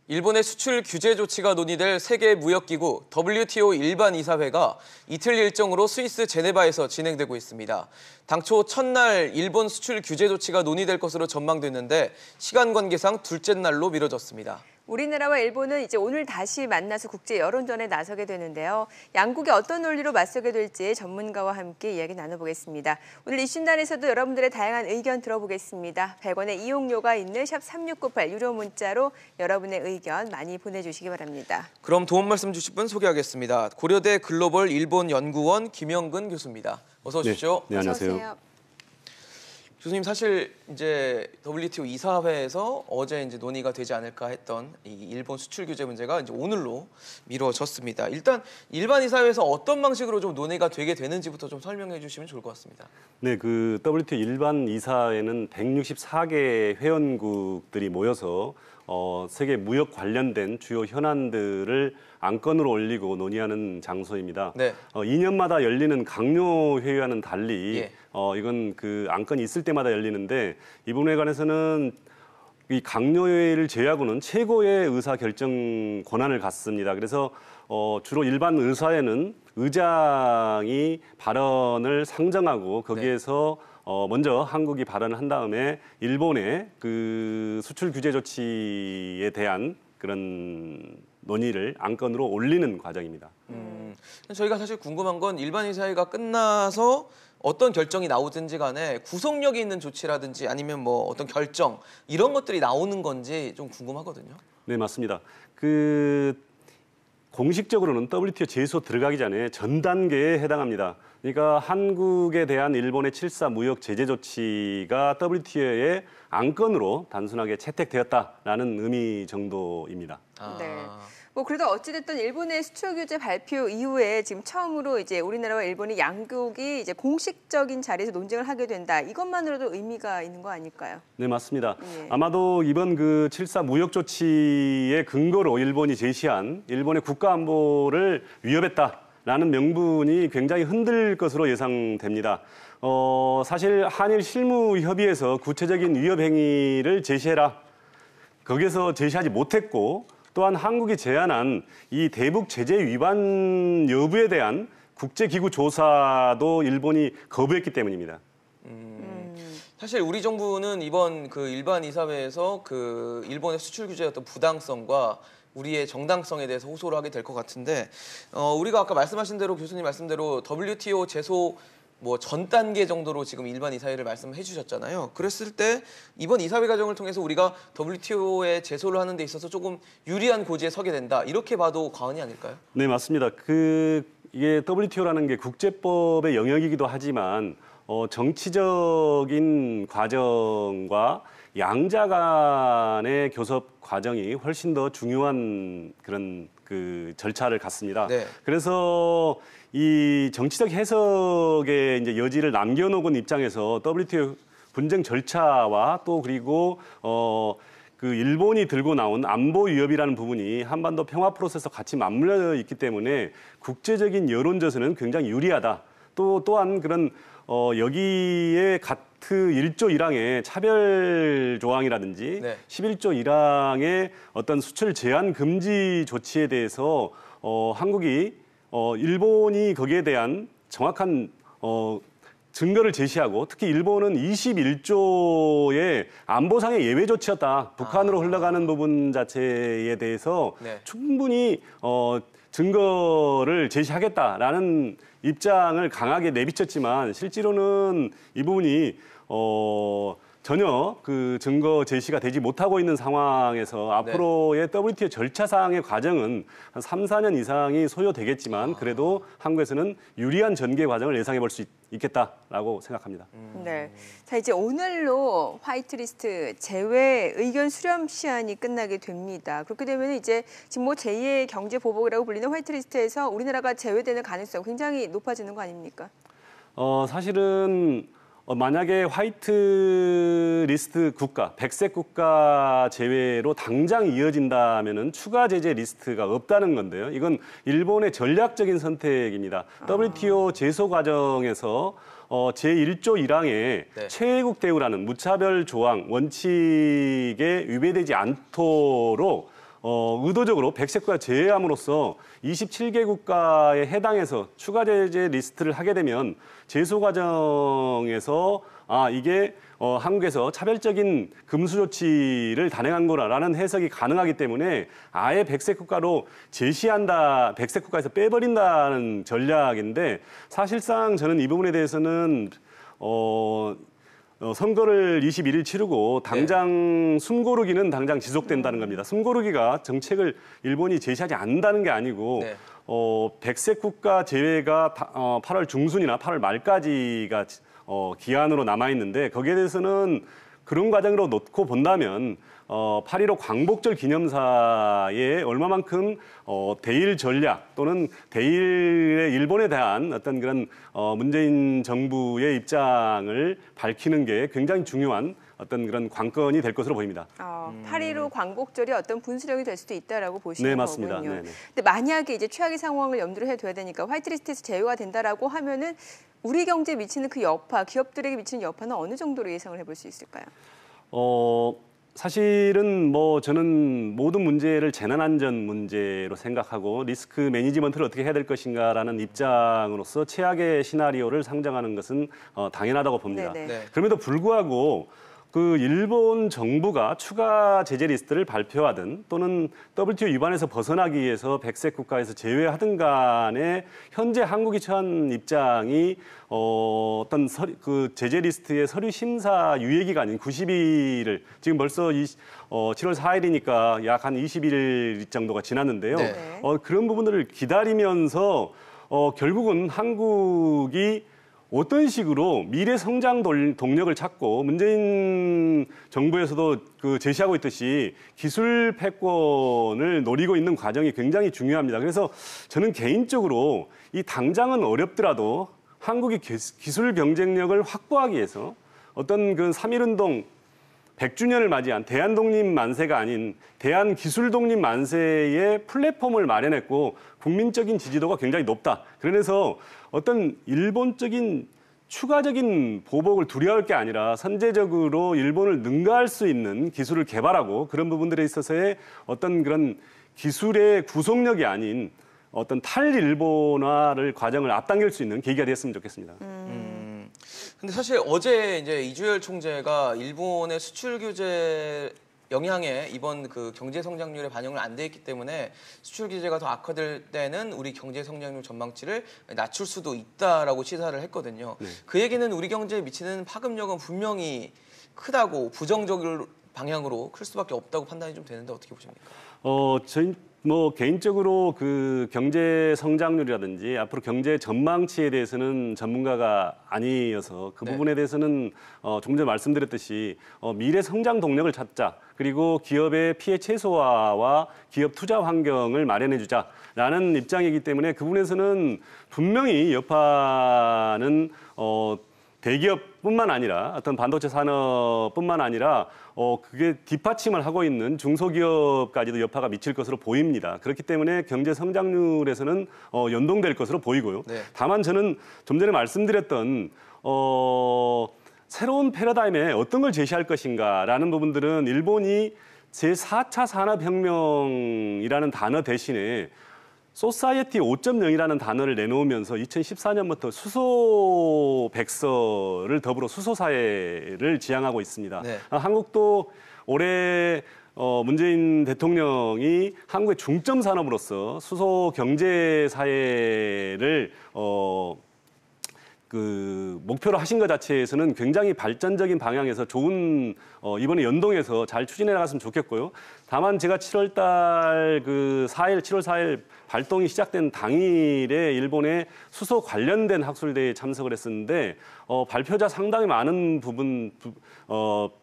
일본의 수출 규제 조치가 논의될 세계무역기구 WTO 일반 이사회가 이틀 일정으로 스위스 제네바에서 진행되고 있습니다. 당초 첫날 일본 수출 규제 조치가 논의될 것으로 전망됐는데 시간 관계상 둘째 날로 미뤄졌습니다. 우리나라와 일본은 이제 오늘 다시 만나서 국제 여론전에 나서게 되는데요. 양국이 어떤 논리로 맞서게 될지 전문가와 함께 이야기 나눠보겠습니다. 오늘 이슈단에서도 여러분들의 다양한 의견 들어보겠습니다. 100원의 이용료가 있는 샵 3698 유료 문자로 여러분의 의견 많이 보내주시기 바랍니다. 그럼 도움 말씀 주실 분 소개하겠습니다. 고려대 글로벌 일본 연구원 김영근 교수입니다. 어서 오십시오. 네, 안녕하세요. 교수님, 사실 이제 WTO 이사회에서 어제 이제 논의가 되지 않을까 했던 이 일본 수출 규제 문제가 이제 오늘로 미뤄졌습니다. 일단 일반 이사회에서 어떤 방식으로 좀 논의가 되게 되는지부터 좀 설명해 주시면 좋을 것 같습니다. 네, 그 WTO 일반 이사회는 164개 회원국들이 모여서 세계 무역 관련된 주요 현안들을 안건으로 올리고 논의하는 장소입니다. 네. 2년마다 열리는 강요 회의와는 달리 예. 이건 그 안건이 있을 때마다 열리는데 이 부분에 관해서는 이 강요 회의를 제외하고는 최고의 의사 결정 권한을 갖습니다. 그래서 주로 일반 의사회는 의장이 발언을 상정하고 거기에서 먼저 한국이 발언을 한 다음에 일본의 그 수출 규제 조치에 대한 그런 논의를 안건으로 올리는 과정입니다. 저희가 사실 궁금한 건 일반 이사회가 끝나서 어떤 결정이 나오든지 간에 구속력이 있는 조치라든지 아니면 뭐 어떤 결정 이런 것들이 나오는 건지 좀 궁금하거든요. 네, 맞습니다. 공식적으로는 WTO 제소 들어가기 전에 전 단계에 해당합니다. 그러니까 한국에 대한 일본의 7사 무역 제재 조치가 WTO의 안건으로 단순하게 채택되었다라는 의미 정도입니다. 네. 뭐 그래도 어찌됐든 일본의 수출 규제 발표 이후에 지금 처음으로 이제 우리나라와 일본이 양국이 이제 공식적인 자리에서 논쟁을 하게 된다. 이것만으로도 의미가 있는 거 아닐까요? 네, 맞습니다. 예. 아마도 이번 그 7사 무역 조치의 근거로 일본이 제시한 일본의 국가 안보를 위협했다라는 명분이 굉장히 흔들 것으로 예상됩니다. 사실 한일 실무 협의에서 구체적인 위협 행위를 제시해라. 거기에서 제시하지 못했고 또한 한국이 제안한 이 대북 제재 위반 여부에 대한 국제기구 조사도 일본이 거부했기 때문입니다. 사실 우리 정부는 이번 그 일반 이사회에서 그 일본의 수출 규제의 어떤 부당성과 우리의 정당성에 대해서 호소를 하게 될 것 같은데 우리가 아까 말씀하신 대로 교수님 말씀대로 WTO 제소 뭐 전 단계 정도로 지금 일반 이사회를 말씀해 주셨잖아요. 그랬을 때 이번 이사회 과정을 통해서 우리가 WTO에 제소를 하는 데 있어서 조금 유리한 고지에 서게 된다. 이렇게 봐도 과언이 아닐까요? 네, 맞습니다. 이게 WTO라는 게 국제법의 영역이기도 하지만 정치적인 과정과 양자 간의 교섭 과정이 훨씬 더 중요한 그런 그 절차를 갖습니다. 네. 그래서 이 정치적 해석의 이제 여지를 남겨놓은 입장에서 WTO 분쟁 절차와 또 그리고 그 일본이 들고 나온 안보 위협이라는 부분이 한반도 평화 프로세스와 같이 맞물려 있기 때문에 국제적인 여론전에서는 굉장히 유리하다. 또한 그런 여기에 같은 1조 1항의 차별 조항이라든지 네. 11조 1항의 어떤 수출 제한 금지 조치에 대해서 한국이 일본이 거기에 대한 정확한 증거를 제시하고 특히 일본은 21조의 안보상의 예외 조치였다. 북한으로 흘러가는 부분 자체에 대해서 네. 충분히 증거를 제시하겠다라는 입장을 강하게 내비쳤지만 실제로는 이 부분이 전혀 그 증거 제시가 되지 못하고 있는 상황에서 앞으로의 WTO 절차상의 과정은 한 3, 4년 이상이 소요되겠지만 그래도 한국에서는 유리한 전개 과정을 예상해 볼 수 있겠다라고 생각합니다. 네. 자, 이제 오늘로 화이트리스트 제외 의견 수렴 시한이 끝나게 됩니다. 그렇게 되면 이제 지금 뭐 제2의 경제 보복이라고 불리는 화이트리스트에서 우리나라가 제외되는 가능성이 굉장히 높아지는 거 아닙니까? 사실은 만약에 화이트 리스트 국가, 백색 국가 제외로 당장 이어진다면은 추가 제재 리스트가 없다는 건데요. 이건 일본의 전략적인 선택입니다. WTO 제소 과정에서 제1조 1항에 네. 최애국 대우라는 무차별 조항 원칙에 위배되지 않도록 의도적으로 100세 국가 제외함으로써 27개 국가에 해당해서 추가 제재 리스트를 하게 되면 제소 과정에서 이게 한국에서 차별적인 금수 조치를 단행한 거라는 해석이 가능하기 때문에 아예 100세 국가로 제시한다, 100세 국가에서 빼버린다는 전략인데 사실상 저는 이 부분에 대해서는 선거를 21일 치르고 당장 숨고르기는 당장 지속된다는 겁니다. 숨고르기가 정책을 일본이 제시하지 않는다는 게 아니고 100세 국가 제외가 8월 중순이나 8월 말까지가 기한으로 남아있는데 거기에 대해서는 그런 과정으로 놓고 본다면 8.15 광복절 기념사에 얼마만큼 대일 전략 또는 대일의 일본에 대한 어떤 그런 문재인 정부의 입장을 밝히는 게 굉장히 중요한 어떤 그런 관건이 될 것으로 보입니다. 8.15 광복절이 어떤 분수령이 될 수도 있다라고 보시는 네, 맞습니다. 거군요. 네네. 근데 만약에 이제 최악의 상황을 염두를 해둬야 되니까 화이트리스트에서 제외가 된다라고 하면은 우리 경제에 미치는 그 여파, 기업들에게 미치는 여파는 어느 정도로 예상을 해볼 수 있을까요? 사실은 저는 모든 문제를 재난안전 문제로 생각하고 리스크 매니지먼트를 어떻게 해야 될 것인가라는 입장으로서 최악의 시나리오를 상정하는 것은 당연하다고 봅니다. 그럼에도 불구하고 그 일본 정부가 추가 제재 리스트를 발표하든 또는 WTO 위반에서 벗어나기 위해서 100세 국가에서 제외하든 간에 현재 한국이 처한 입장이 어떤 그 제재 리스트의 서류 심사 유예 기간인 90일을 지금 벌써 7월 4일이니까 약 한 20일 정도가 지났는데요. 그런 부분들을 기다리면서 결국은 한국이 어떤 식으로 미래 성장 동력을 찾고 문재인 정부에서도 제시하고 있듯이 기술 패권을 노리고 있는 과정이 굉장히 중요합니다. 그래서 저는 개인적으로 이 당장은 어렵더라도 한국이 기술 경쟁력을 확보하기 위해서 어떤 그 3.1운동 100주년을 맞이한 대한독립 만세가 아닌 대한기술독립 만세의 플랫폼을 마련했고 국민적인 지지도가 굉장히 높다. 그래서 어떤 일본적인 추가적인 보복을 두려워할 게 아니라 선제적으로 일본을 능가할 수 있는 기술을 개발하고 그런 부분들에 있어서의 어떤 그런 기술의 구속력이 아닌 어떤 탈일본화를 과정을 앞당길 수 있는 계기가 됐으면 좋겠습니다. 근데 사실 어제 이제 이주열 총재가 일본의 수출 규제 영향에 이번 그 경제 성장률에 반영을 안 돼 있기 때문에 수출 규제가 더 악화될 때는 우리 경제 성장률 전망치를 낮출 수도 있다라고 시사를 했거든요. 그 얘기는 우리 경제에 미치는 파급력은 분명히 크다고 부정적인 방향으로 클 수밖에 없다고 판단이 좀 되는데 어떻게 보십니까? 저희 개인적으로 그 경제 성장률이라든지 앞으로 경제 전망치에 대해서는 전문가가 아니어서 그 부분에 대해서는 조금 전에 말씀드렸듯이 미래 성장 동력을 찾자. 그리고 기업의 피해 최소화와 기업 투자 환경을 마련해 주자라는 입장이기 때문에 그 부분에서는 분명히 여파는 대기업뿐만 아니라 어떤 반도체 산업뿐만 아니라 그게 뒷받침을 하고 있는 중소기업까지도 여파가 미칠 것으로 보입니다. 그렇기 때문에 경제 성장률에서는 연동될 것으로 보이고요. 다만 저는 좀 전에 말씀드렸던 새로운 패러다임에 어떤 걸 제시할 것인가라는 부분들은 일본이 제4차 산업혁명이라는 단어 대신에 소사이어티 5.0이라는 단어를 내놓으면서 2014년부터 수소 백서를 더불어 수소 사회를 지향하고 있습니다. 한국도 올해 문재인 대통령이 한국의 중점 산업으로서 수소 경제 사회를 목표로 하신 것 자체에서는 굉장히 발전적인 방향에서 좋은 이번에 연동해서 잘 추진해 나갔으면 좋겠고요. 다만 제가 7월 4일 발동이 시작된 당일에 일본의 수소 관련된 학술대회에 참석을 했었는데 발표자 상당히 많은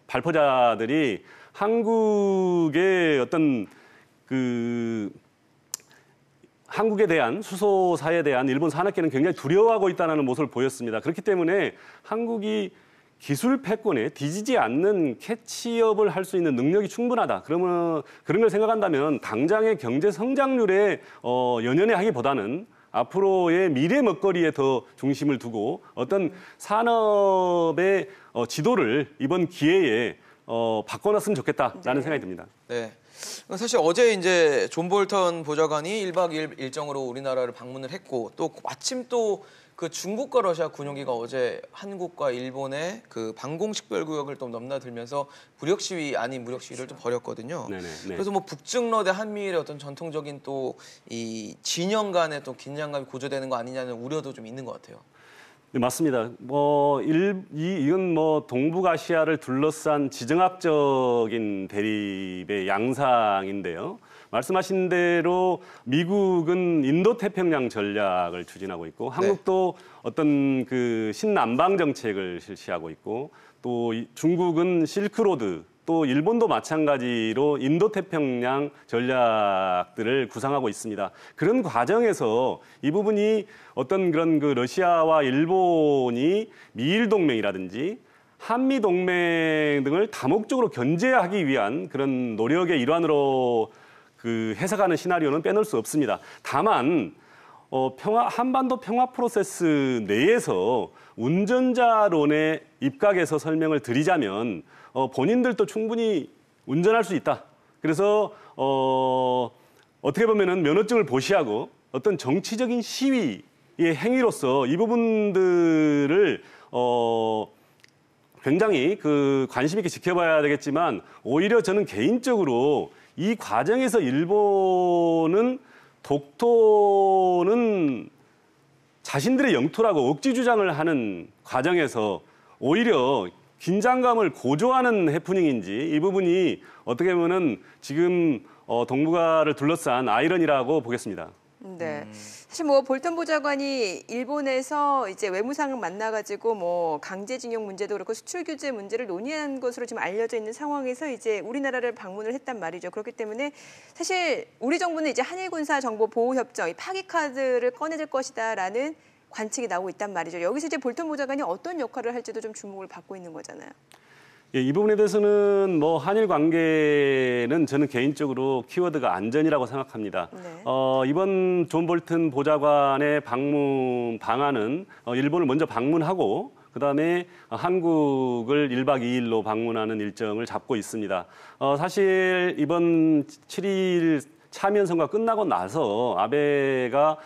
발표자들이 한국의 어떤 한국에 대한 수소사에 대한 일본 산업계는 굉장히 두려워하고 있다는 모습을 보였습니다. 그렇기 때문에 한국이 기술 패권에 뒤지지 않는 캐치업을 할 수 있는 능력이 충분하다. 그러면 그런 걸 생각한다면 당장의 경제 성장률에 연연해 하기보다는 앞으로의 미래 먹거리에 더 중심을 두고 어떤 산업의 지도를 이번 기회에 바꿔놨으면 좋겠다라는 생각이 듭니다. 네. 사실 어제 이제 존 볼턴 보좌관이 1박 2일 일정으로 우리나라를 방문을 했고 또 마침 또 그 중국과 러시아 군용기가 어제 한국과 일본의 그 방공식별 구역을 또 넘나들면서 무력 시위 아닌 무력 시위를 또 벌였거든요. 네네, 네. 그래서 뭐 북중러 대 한미일의 어떤 전통적인 또 이 진영 간의 또 긴장감이 고조되는 거 아니냐는 우려도 좀 있는 것 같아요. 네, 맞습니다. 이건 뭐 동북아시아를 둘러싼 지정학적인 대립의 양상인데요. 말씀하신 대로 미국은 인도태평양 전략을 추진하고 있고 한국도 어떤 그 신남방 정책을 실시하고 있고 또 중국은 실크로드 또 일본도 마찬가지로 인도태평양 전략들을 구상하고 있습니다. 그런 과정에서 이 부분이 어떤 그런 그 러시아와 일본이 미일 동맹이라든지 한미 동맹 등을 다목적으로 견제하기 위한 그런 노력의 일환으로 그 해석하는 시나리오는 빼놓을 수 없습니다. 다만 한반도 평화 프로세스 내에서 운전자론에 입각해서 설명을 드리자면 본인들도 충분히 운전할 수 있다. 그래서 어떻게 보면은 면허증을 보시하고 어떤 정치적인 시위의 행위로서 이 부분들을 굉장히 그 관심 있게 지켜봐야 되겠지만 오히려 저는 개인적으로 이 과정에서 일본은 독도는 자신들의 영토라고 억지 주장을 하는 과정에서 오히려 긴장감을 고조하는 해프닝인지 이 부분이 어떻게 보면은 지금 동북아를 둘러싼 아이러니라고 보겠습니다. 네. 사실 뭐 볼턴 보좌관이 일본에서 이제 외무상을 만나가지고 뭐 강제징용 문제도 그렇고 수출 규제 문제를 논의한 것으로 지금 알려져 있는 상황에서 이제 우리나라를 방문을 했단 말이죠. 그렇기 때문에 사실 우리 정부는 이제 한일 군사 정보 보호 협정, 이 파기 카드를 꺼내줄 것이다라는 관측이 나오고 있단 말이죠. 여기서 이제 볼턴 보좌관이 어떤 역할을 할지도 좀 주목을 받고 있는 거잖아요. 예, 이 부분에 대해서는 뭐 한일 관계는 저는 개인적으로 키워드가 안전이라고 생각합니다. 네. 이번 존 볼턴 보좌관의 방문 방안은 일본을 먼저 방문하고 그다음에 한국을 1박 2일로 방문하는 일정을 잡고 있습니다. 사실 이번 7일 참여 선거가 끝나고 나서 아베가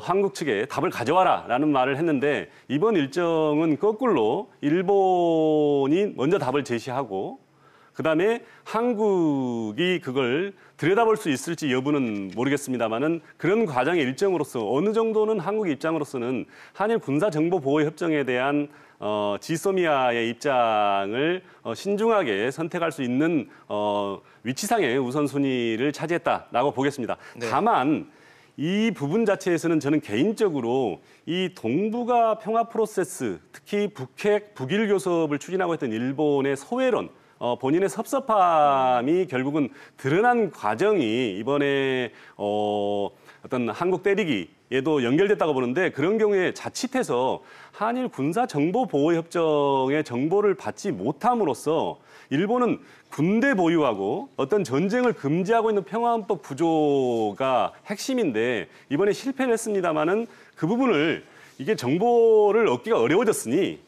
한국 측에 답을 가져와라라는 말을 했는데 이번 일정은 거꾸로 일본이 먼저 답을 제시하고 그다음에 한국이 그걸 들여다볼 수 있을지 여부는 모르겠습니다만은 그런 과정의 일정으로서 어느 정도는 한국 입장으로서는 한일 군사정보보호협정에 대한 지소미아의 입장을 신중하게 선택할 수 있는 위치상의 우선순위를 차지했다라고 보겠습니다. 네. 다만 이 부분 자체에서는 저는 개인적으로 이 동북아 평화 프로세스, 특히 북핵, 북일 교섭을 추진하고 있던 일본의 소외론, 본인의 섭섭함이 결국은 드러난 과정이 이번에 어떤 한국 때리기에도 연결됐다고 보는데 그런 경우에 자칫해서 한일 군사정보보호협정의 정보를 받지 못함으로써 일본은 군대 보유하고 어떤 전쟁을 금지하고 있는 평화헌법 구조가 핵심인데 이번에 실패를 했습니다마는 그 부분을 이게 정보를 얻기가 어려워졌으니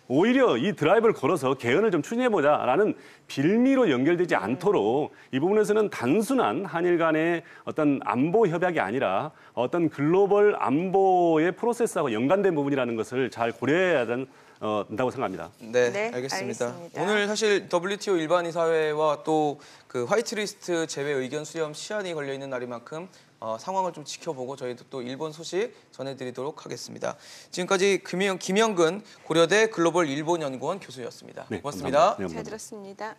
오히려 이 드라이브를 걸어서 개헌을 좀 추진해보자라는 빌미로 연결되지 않도록 이 부분에서는 단순한 한일 간의 어떤 안보 협약이 아니라 어떤 글로벌 안보의 프로세스하고 연관된 부분이라는 것을 잘 고려해야 된다고 생각합니다. 네, 알겠습니다. 오늘 사실 WTO 일반 이사회와 또 그 화이트리스트 제외 의견 수렴 시한이 걸려 있는 날인 만큼 상황을 좀 지켜보고 저희도 또 일본 소식 전해드리도록 하겠습니다. 지금까지 김영근 고려대 글로벌 일본연구원 교수였습니다. 네, 고맙습니다. 감사합니다. 잘 들었습니다.